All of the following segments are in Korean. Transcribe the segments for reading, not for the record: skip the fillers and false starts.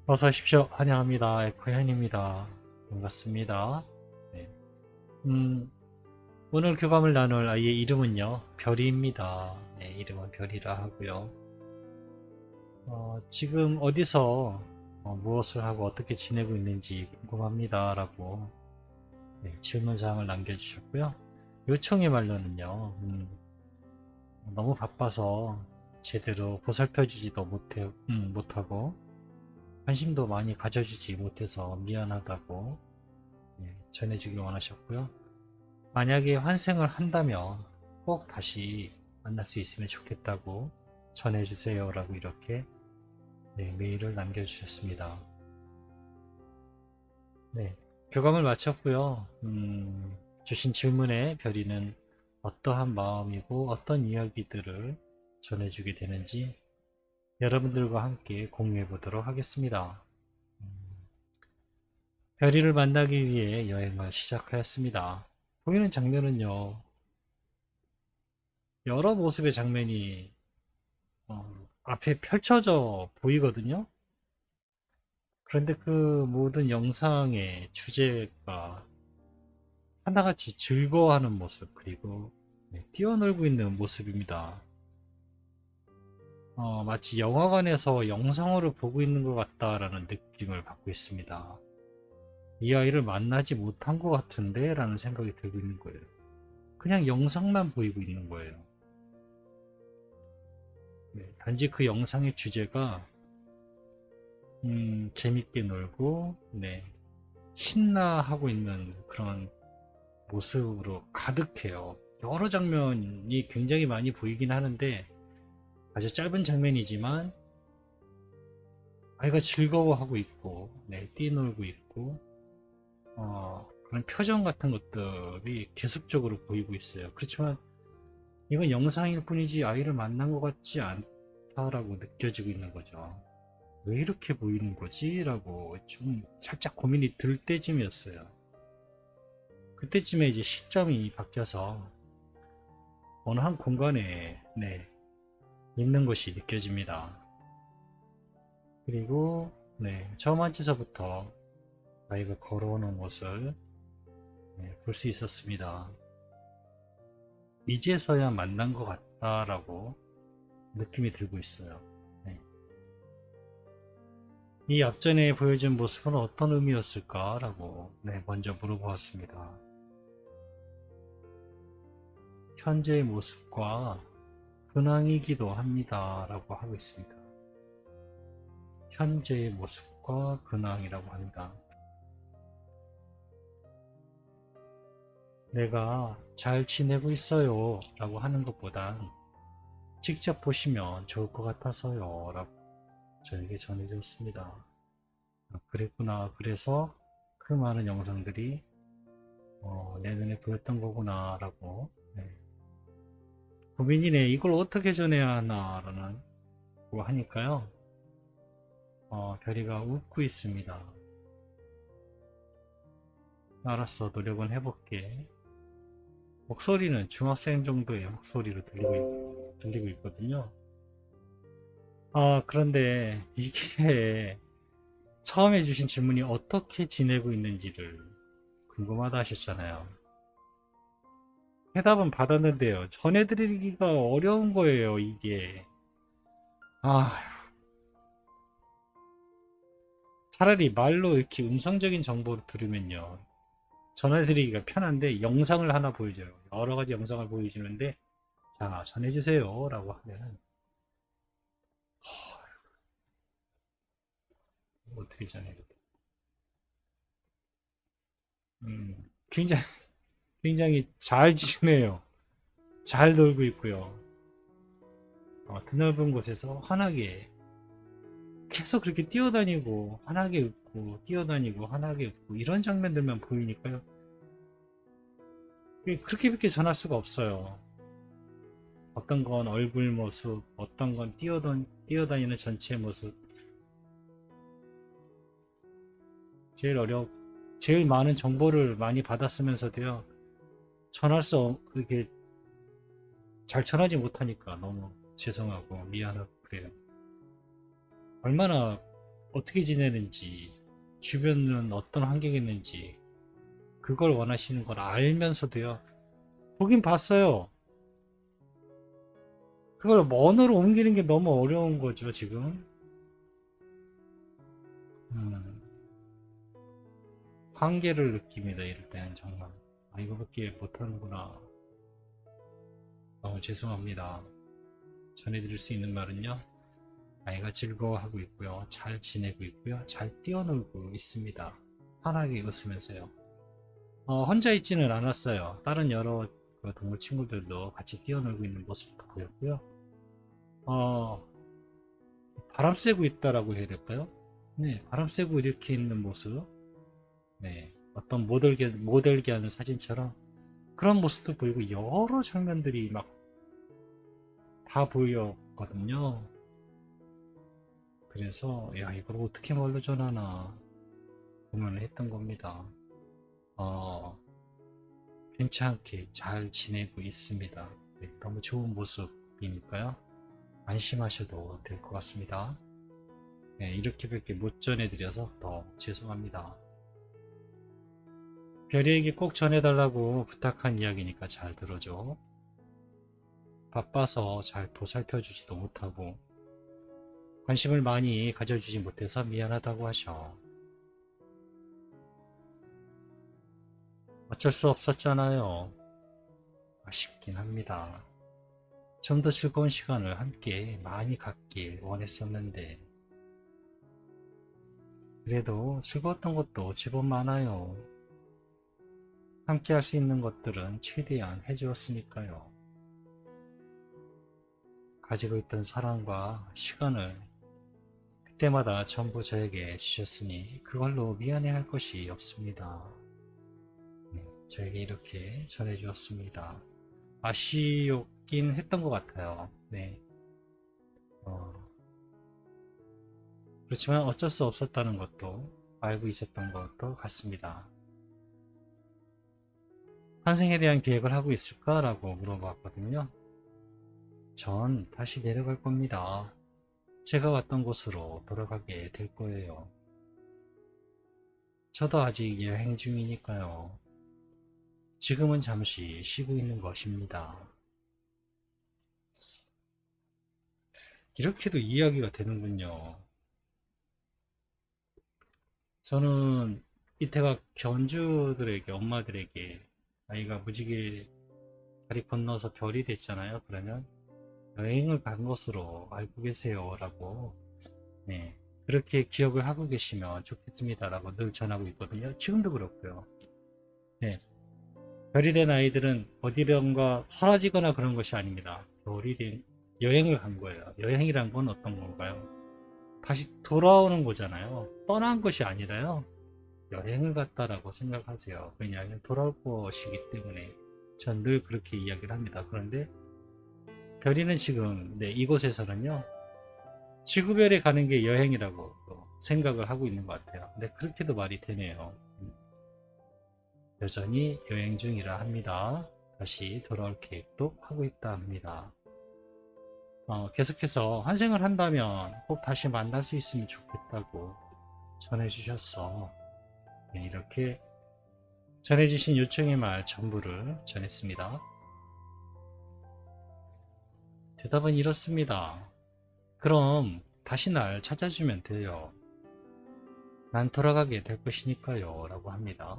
어서 오십시오. 환영합니다. 에코현입니다. 반갑습니다. 네. 음, 오늘 교감을 나눌 아이의 이름은요, 별이입니다. 네, 이름은 별이라 하고요. 지금 어디서 무엇을 하고 어떻게 지내고 있는지 궁금합니다. 라고 네, 질문사항을 남겨주셨고요. 요청의 말로는요, 너무 바빠서 제대로 보살펴주지도 못하고, 관심도 많이 가져주지 못해서 미안하다고 전해주길 원하셨고요. 만약에 환생을 한다면 꼭 다시 만날 수 있으면 좋겠다고 전해주세요 라고 이렇게 메일을 남겨주셨습니다. 네, 교감을 마쳤고요. 주신 질문에 별이는 어떠한 마음이고 어떤 이야기들을 전해주게 되는지 여러분들과 함께 공유해 보도록 하겠습니다. 별이를 만나기 위해 여행을 시작하였습니다. 보이는 장면은요, 여러 모습의 장면이 앞에 펼쳐져 보이거든요. 그런데 그 모든 영상의 주제가 하나같이 즐거워하는 모습, 그리고 뛰어놀고 있는 모습입니다. 마치 영화관에서 영상으로 보고 있는 것 같다라는 느낌을 받고 있습니다. 이 아이를 만나지 못한 것 같은데? 라는 생각이 들고 있는 거예요. 그냥 영상만 보이고 있는 거예요. 단지 그 영상의 주제가 재밌게 놀고 신나하고 있는 그런 모습으로 가득해요. 여러 장면이 굉장히 많이 보이긴 하는데 아주 짧은 장면이지만 아이가 즐거워하고 있고 뛰놀고 있고 그런 표정 같은 것들이 계속적으로 보이고 있어요. 그렇지만 이건 영상일 뿐이지 아이를 만난 것 같지 않다라고 느껴지고 있는 거죠. 왜 이렇게 보이는 거지? 라고 좀 살짝 고민이 들 때쯤이었어요. 그때쯤에 이제 시점이 바뀌어서 어느 한 공간에 있는 것이 느껴집니다. 그리고 처음 앉아서부터 아이가 걸어오는 것을 볼 수 있었습니다. 이제서야 만난 것 같다라고 느낌이 들고 있어요. 네. 이 앞전에 보여준 모습은 어떤 의미였을까라고 먼저 물어보았습니다. 현재의 모습과 근황이기도 합니다. 라고 하고 있습니다. 현재의 모습과 근황이라고 합니다. 내가 잘 지내고 있어요. 라고 하는 것보단 직접 보시면 좋을 것 같아서요. 라고 저에게 전해졌습니다. 그랬구나. 그래서 그 많은 영상들이 내 눈에 보였던 거구나. 라고 고민이네. 이걸 어떻게 전해야 하나. 라는 거 하니까요. 별이가 웃고 있습니다. 알았어. 노력은 해볼게. 목소리는 중학생 정도의 목소리로 들리고 있거든요. 그런데 이게 처음에 주신 질문이 어떻게 지내고 있는지를 궁금하다 하셨잖아요. 해답은 받았는데요. 전해드리기가 어려운 거예요, 이게. 아, 차라리 말로 이렇게 음성적인 정보를 들으면요. 전해드리기가 편한데 영상을 하나 보여줘요. 여러 가지 영상을 보여주는데 자, 전해주세요. 라고 하면 어떻게 전해요? 굉장히, 굉장히 잘 지내요. 잘 놀고 있고요. 드넓은 곳에서 환하게 계속 그렇게 뛰어다니고 환하게 웃고 뛰어다니고 환하게 웃고 이런 장면들만 보이니까요. 그렇게밖에 전할 수가 없어요. 어떤 건 얼굴 모습, 어떤 건 뛰어다니는 전체 모습. 제일 많은 정보를 많이 받았으면서도요. 이렇게 잘 전하지 못하니까 너무 죄송하고 미안하고 그래요. 얼마나 어떻게 지내는지, 주변은 어떤 환경이 있는지, 그걸 원하시는 걸 알면서도요, 보긴 봤어요. 그걸 언어로 옮기는 게 너무 어려운 거죠, 지금. 음, 한계를 느낍니다, 이럴 때는 정말. 아, 이거밖에 못하는구나. 너무 죄송합니다. 전해드릴 수 있는 말은요, 아이가 즐거워하고 있고요, 잘 지내고 있고요, 잘 뛰어놀고 있습니다. 환하게 웃으면서요. 혼자 있지는 않았어요. 다른 여러 그 동물 친구들도 같이 뛰어놀고 있는 모습도 보였고요. 어, 바람 쐬고 있다라고 해야 될까요? 네, 바람 쐬고 이렇게 있는 모습. 네, 어떤 모델게 하는 사진처럼 그런 모습도 보이고 여러 장면들이 막 다 보였거든요. 그래서 야, 이걸 어떻게 말로 전하나 고민을 했던 겁니다. 어, 괜찮게 잘 지내고 있습니다. 네, 너무 좋은 모습이니까요. 안심하셔도 될 것 같습니다. 네, 이렇게밖에 못 전해드려서 더 죄송합니다. 별이에게 꼭 전해달라고 부탁한 이야기니까 잘 들어줘. 바빠서 잘 보살펴주지도 못하고 관심을 많이 가져주지 못해서 미안하다고 하셔. 어쩔 수 없었잖아요. 아쉽긴 합니다. 좀 더 즐거운 시간을 함께 많이 갖길 원했었는데 그래도 즐거웠던 것도 제법 많아요. 함께 할 수 있는 것들은 최대한 해주었으니까요. 가지고 있던 사랑과 시간을 그때마다 전부 저에게 주셨으니 그걸로 미안해할 것이 없습니다. 네, 저에게 이렇게 전해주었습니다. 아쉬웠긴 했던 것 같아요. 네. 어, 그렇지만 어쩔 수 없었다는 것도 알고 있었던 것도 같습니다. 환생에 대한 계획을 하고 있을까라고 물어봤거든요. 전 다시 내려갈 겁니다. 제가 왔던 곳으로 돌아가게 될 거예요. 저도 아직 여행 중이니까요. 지금은 잠시 쉬고 있는 것입니다. 이렇게도 이야기가 되는군요. 저는 이태가 견주들에게, 엄마들에게 아이가 무지개 다리 건너서 별이 됐잖아요. 그러면 여행을 간 것으로 알고 계세요. 라고, 네, 그렇게 기억을 하고 계시면 좋겠습니다. 라고 늘 전하고 있거든요. 지금도 그렇고요. 네, 별이 된 아이들은 어디론가 사라지거나 그런 것이 아닙니다. 별이 된 여행을 간 거예요. 여행이란 건 어떤 건가요? 다시 돌아오는 거잖아요. 떠난 것이 아니라요. 여행을 갔다라고 생각하세요. 왜냐하면 돌아올 것이기 때문에 전 늘 그렇게 이야기를 합니다. 그런데 별이는 지금 이곳에서는요. 지구별에 가는 게 여행이라고 생각을 하고 있는 것 같아요. 근데 그렇게도 말이 되네요. 여전히 여행 중이라 합니다. 다시 돌아올 계획도 하고 있다 합니다. 계속해서 환생을 한다면 꼭 다시 만날 수 있으면 좋겠다고 전해주셨어. 네, 이렇게 전해주신 요청의 말 전부를 전했습니다. 대답은 이렇습니다. 그럼 다시 날 찾아주면 돼요. 난 돌아가게 될 것이니까요. 라고 합니다.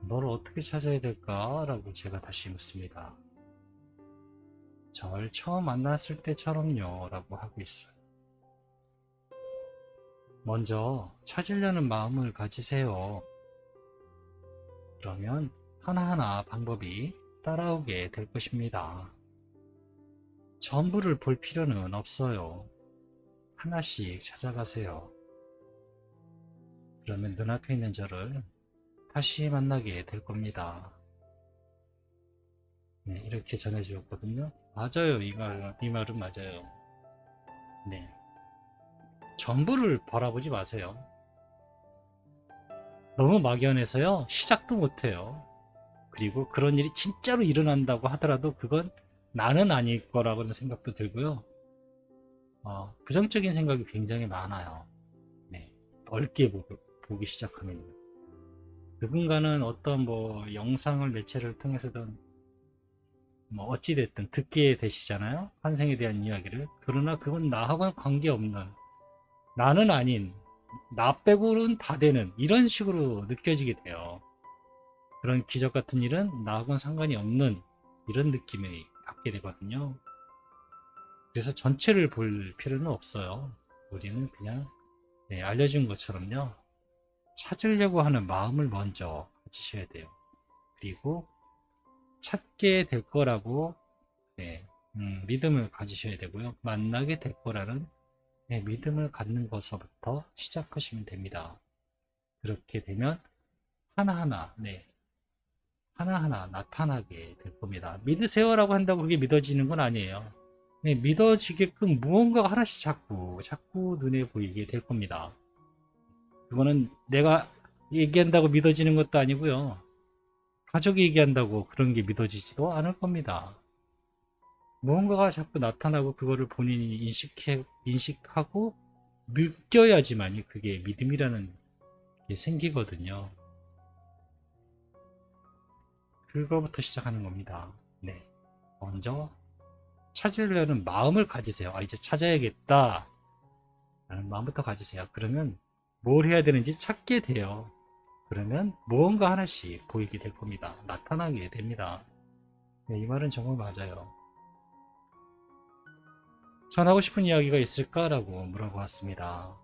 널 어떻게 찾아야 될까? 라고 제가 다시 묻습니다. 절 처음 만났을 때처럼요. 라고 하고 있어요. 먼저 찾으려는 마음을 가지세요. 그러면 하나하나 방법이 따라오게 될 것입니다. 전부를 볼 필요는 없어요. 하나씩 찾아가세요. 그러면 눈앞에 있는 저를 다시 만나게 될 겁니다. 네, 이렇게 전해주었거든요. 맞아요. 이 말은 맞아요. 네. 전부를 바라보지 마세요. 너무 막연해서요. 시작도 못해요. 그리고 그런 일이 진짜로 일어난다고 하더라도 그건 나는 아닐 거라고는 생각도 들고요. 부정적인 생각이 굉장히 많아요. 넓게 보기 시작합니다. 누군가는 어떤 뭐 영상을 매체를 통해서든 뭐 어찌됐든 듣게 되시잖아요. 환생에 대한 이야기를. 그러나 그건 나하고는 관계없는, 나는 아닌, 나 빼고는 다 되는, 이런 식으로 느껴지게 돼요. 그런 기적 같은 일은 나하고는 상관이 없는 이런 느낌이 받게 되거든요. 그래서 전체를 볼 필요는 없어요. 우리는 그냥 알려준 것처럼요. 찾으려고 하는 마음을 먼저 가지셔야 돼요. 그리고 찾게 될 거라고 믿음을 가지셔야 되고요. 만나게 될 거라는 믿음을 갖는 것부터 시작하시면 됩니다. 그렇게 되면 하나하나 하나하나 나타나게 될 겁니다. 믿으세요라고 한다고 그게 믿어지는 건 아니에요. 믿어지게끔 무언가가 하나씩 자꾸 눈에 보이게 될 겁니다. 그거는 내가 얘기한다고 믿어지는 것도 아니고요. 가족이 얘기한다고 그런 게 믿어지지도 않을 겁니다. 무언가가 자꾸 나타나고 그거를 본인이 인식하고 느껴야지만이 그게 믿음이라는 게 생기거든요. 그거부터 시작하는 겁니다. 먼저 찾으려는 마음을 가지세요. 이제 찾아야겠다 라는 마음부터 가지세요. 그러면 뭘 해야 되는지 찾게 돼요. 그러면 무언가 하나씩 보이게 될 겁니다. 나타나게 됩니다. 이 말은 정말 맞아요. 전하고 싶은 이야기가 있을까라고 물어보았습니다.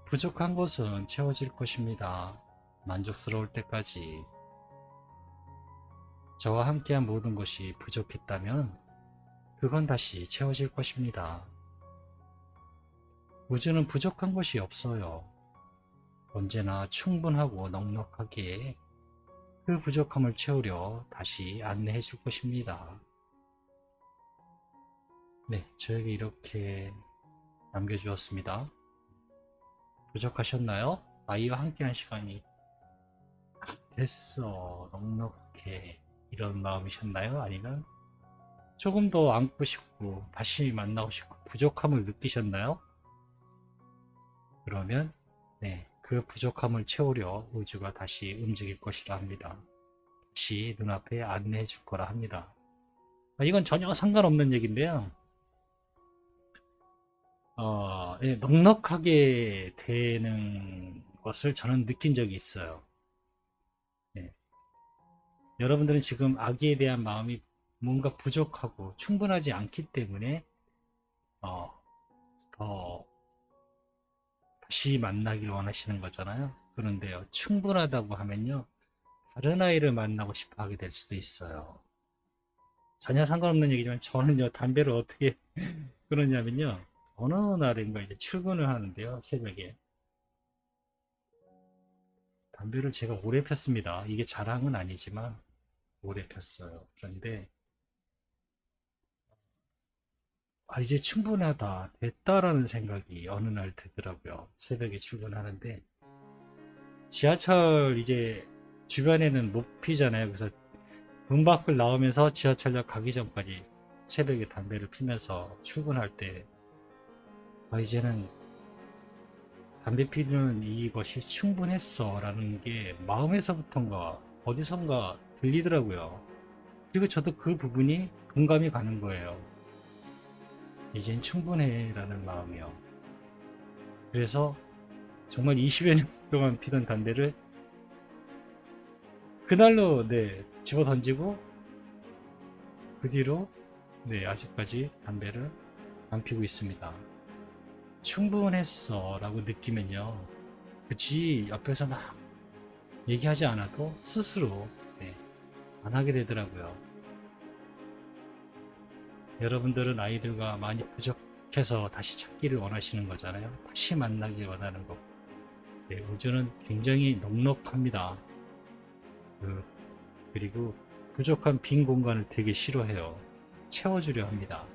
부족한 것은 채워질 것입니다. 만족스러울 때까지. 저와 함께한 모든 것이 부족했다면 그건 다시 채워질 것입니다. 우주는 부족한 것이 없어요. 언제나 충분하고 넉넉하게 그 부족함을 채우려 다시 안내해 줄 것입니다. 저에게 이렇게 남겨주었습니다. 부족하셨나요? 아이와 함께한 시간이 됐어, 넉넉해, 이런 마음이셨나요? 아니면 조금 더 안고 싶고 다시 만나고 싶고 부족함을 느끼셨나요? 그러면 그 부족함을 채우려 우주가 다시 움직일 것이라 합니다. 다시 눈앞에 안내해 줄 거라 합니다. 이건 전혀 상관없는 얘기인데요. 넉넉하게 되는 것을 저는 느낀 적이 있어요. 여러분들은 지금 아기에 대한 마음이 뭔가 부족하고 충분하지 않기 때문에 더 다시 만나길 원하시는 거잖아요. 그런데요, 충분하다고 하면요, 다른 아이를 만나고 싶어 하게 될 수도 있어요. 전혀 상관없는 얘기지만 저는요, 담배를 어떻게 끊었냐면요, 어느 날인가 이제 출근을 하는데요, 새벽에. 담배를 제가 오래 폈습니다. 이게 자랑은 아니지만 오래 폈어요. 그런데 이제 충분하다, 됐다라는 생각이 어느 날 들더라고요. 새벽에 출근하는데 지하철 이제 주변에는 못 피잖아요. 그래서 문 밖을 나오면서 지하철역 가기 전까지 새벽에 담배를 피면서 출근할 때 이제는 담배 피는 이것이 충분했어 라는 게 마음에서부터인가 어디선가 들리더라고요. 그리고 저도 그 부분이 공감이 가는 거예요. 이젠 충분해 라는 마음이요. 그래서 정말 20여 년 동안 피던 담배를 그날로 집어 던지고 그 뒤로 아직까지 담배를 안 피고 있습니다. 충분했어 라고 느끼면요, 굳이 옆에서 막 얘기하지 않아도 스스로 안 하게 되더라고요. 여러분들은 아이들과 많이 부족해서 다시 찾기를 원하시는 거잖아요. 다시 만나길 원하는 거. 우주는 굉장히 넉넉합니다. 그리고 부족한 빈 공간을 되게 싫어해요. 채워주려 합니다.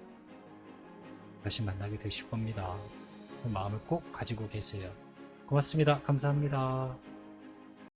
다시 만나게 되실 겁니다. 그 마음을 꼭 가지고 계세요. 고맙습니다. 감사합니다.